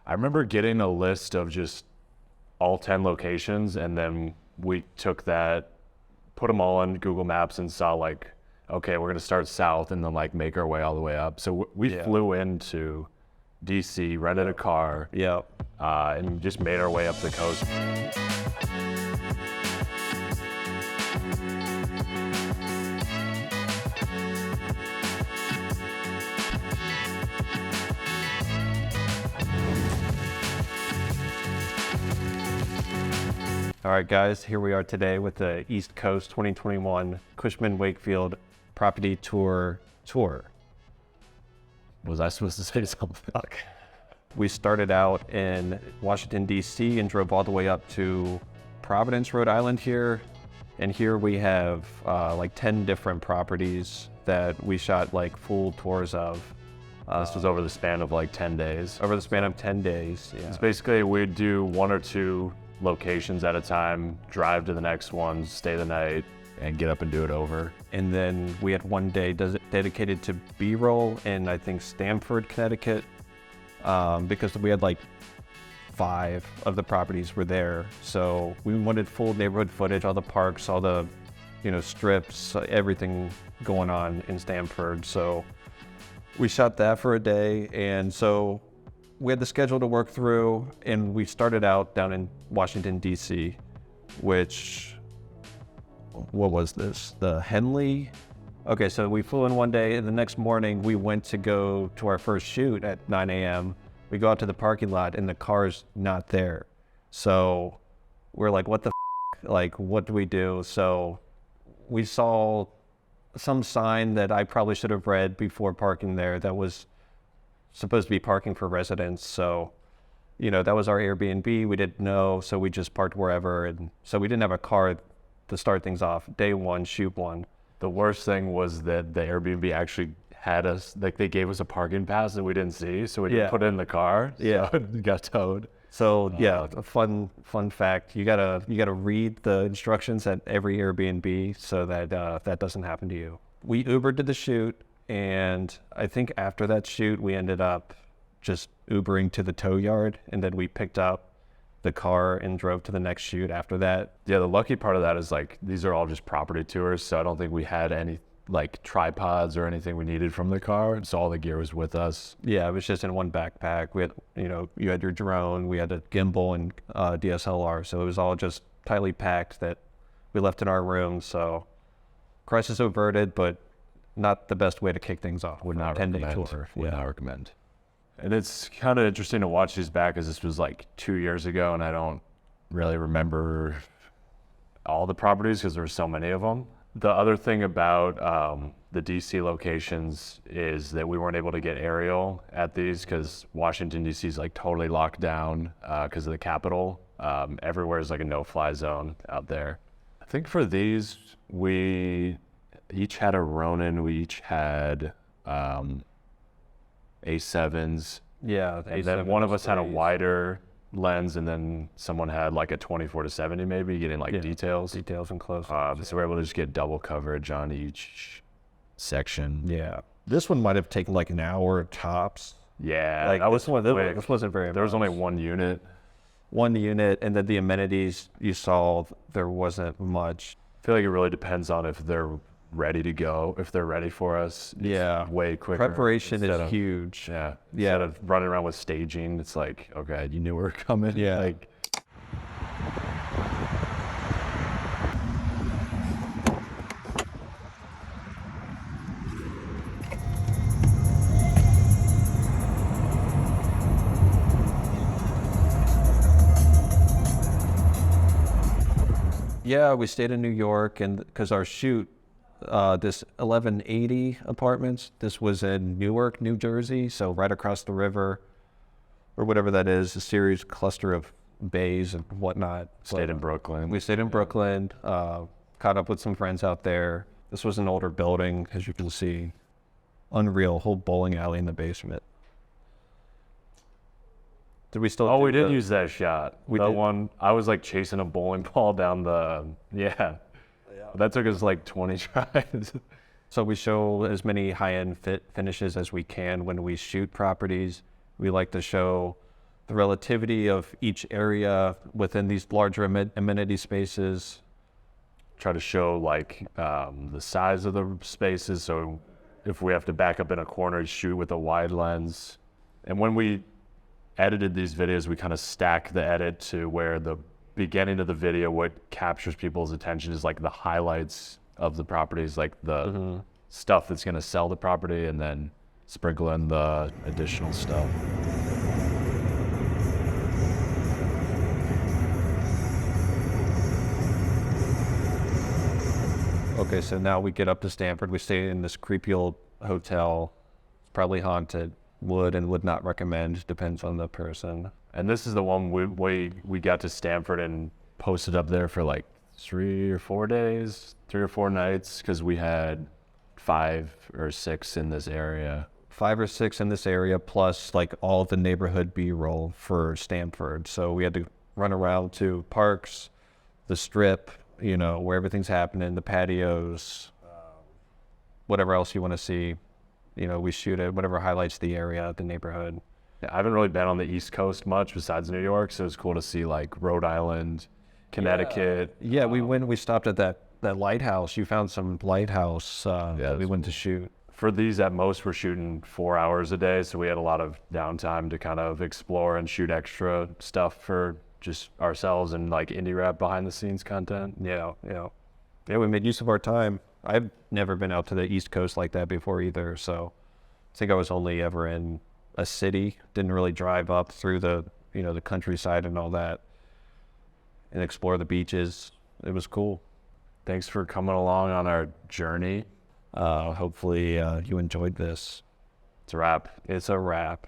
I remember getting a list of just all 10 locations, and then we took that, put them all on Google Maps and saw like, okay, we're gonna start south and then like make our way all the way up. So we flew into DC, rented a car, and just made our way up the coast. All right, guys, here we are today with the East Coast 2021 Cushman Wakefield Property Tour. Was I supposed to say something? Okay. We started out in Washington, D.C. and drove all the way up to Providence, Rhode Island here. And here we have like 10 different properties that we shot like full tours of. This was over the span of like 10 days. Over the span of 10 days, yeah. It's basically we'd do 1 or 2 locations at a time, drive to the next one, stay the night, and get up and do it over. And then we had one day dedicated to B-roll in, I think, Stamford, Connecticut, because we had like 5 of the properties were there. So we wanted full neighborhood footage, all the parks, all the, strips, everything going on in Stamford. So we shot that for a day. And so we had the schedule to work through, and we started out down in Washington, D.C., which, what was this? The Henley? Okay, so we flew in one day, and the next morning we went to go to our first shoot at 9 a.m. We go out to the parking lot, and the car's not there. So we're like, what the f***? Like, what do we do? So we saw some sign that I probably should have read before parking there that was supposed to be parking for residents. So, that was our Airbnb. We didn't know, so we just parked wherever. And so we didn't have a car to start things off. Day 1, shoot 1. The worst thing was that the Airbnb actually had us, like they gave us a parking pass that we didn't see, so we didn't put it in the car. So it got towed. So a fun fact. You gotta read the instructions at every Airbnb so that that doesn't happen to you. We Ubered to the shoot. And I think after that shoot, we ended up just Ubering to the tow yard, and then we picked up the car and drove to the next shoot after that. Yeah, the lucky part of that is like, these are all just property tours, so I don't think we had any like tripods or anything we needed from the car, so all the gear was with us. Yeah, it was just in one backpack. We had, you had your drone, we had a gimbal and DSLR, so it was all just tightly packed that we left in our room. So crisis averted, but not the best way to kick things off. Would not 10-day recommend. tour. Would not recommend. And it's kind of interesting to watch these back, because this was like 2 years ago, and I don't really remember all the properties because there were so many of them. The other thing about the DC locations is that we weren't able to get aerial at these because Washington, DC is like totally locked down because of the Capitol. Everywhere is like a no-fly zone out there. I think for these, we each had a Ronin, we each had A7s. Yeah, and then one of us had a wider lens, and then someone had like a 24-70 maybe, getting like details and close. So we're able to just get double coverage on each section. Yeah, this one might have taken like an hour tops. Yeah, like that was quick. This wasn't very. There was only one unit, and then the amenities you saw, there wasn't much. I feel like it really depends on if they're ready to go, if they're ready for us. Way quicker. Preparation is huge. Instead of running around with staging, it's like, okay, you knew we were coming. Like, yeah, we stayed in New York, and because our shoot, this 1180 apartments, this was in Newark, New Jersey, so right across the river, or whatever that is, a series cluster of bays and whatnot. Stayed in Brooklyn. We stayed in Brooklyn, caught up with some friends out there. This was an older building, as you can see. Unreal, whole bowling alley in the basement. Did we still? Oh, we did use that shot. That one, I was like chasing a bowling ball down the, that took us like 20 tries. So we show as many high-end finishes as we can when we shoot properties. We like to show the relativity of each area within these larger amenity spaces. Try to show like the size of the spaces. So if we have to back up in a corner, shoot with a wide lens. And when we edited these videos, we kind of stack the edit to where the beginning of the video, what captures people's attention is like the highlights of the properties, like the stuff that's going to sell the property, and then sprinkle in the additional stuff. Okay, so now we get up to Stanford. We stay in this creepy old hotel. It's probably haunted. Would and would not recommend. Depends on the person. And this is the one we got to Stanford and posted up there for like 3 or 4 days, 3 or 4 nights, because we had 5 or 6 in this area. 5 or 6 in this area, plus like all the neighborhood B-roll for Stanford. So we had to run around to parks, the strip, you know, where everything's happening, the patios, whatever else you want to see. You know, we shoot at whatever highlights the area, the neighborhood. I haven't really been on the East Coast much besides New York, so it's cool to see like Rhode Island, Connecticut. Yeah, we stopped at that lighthouse. You found some lighthouse we went to shoot. For these, at most, we're shooting 4 hours a day, so we had a lot of downtime to kind of explore and shoot extra stuff for just ourselves and like INDIRAP behind the scenes content. Yeah, we made use of our time. I've never been out to the East Coast like that before either, so I think I was only ever in a city. Didn't really drive up through the countryside and all that and explore the beaches. It was cool. Thanks for coming along on our journey. Hopefully you enjoyed this. It's a wrap. It's a wrap.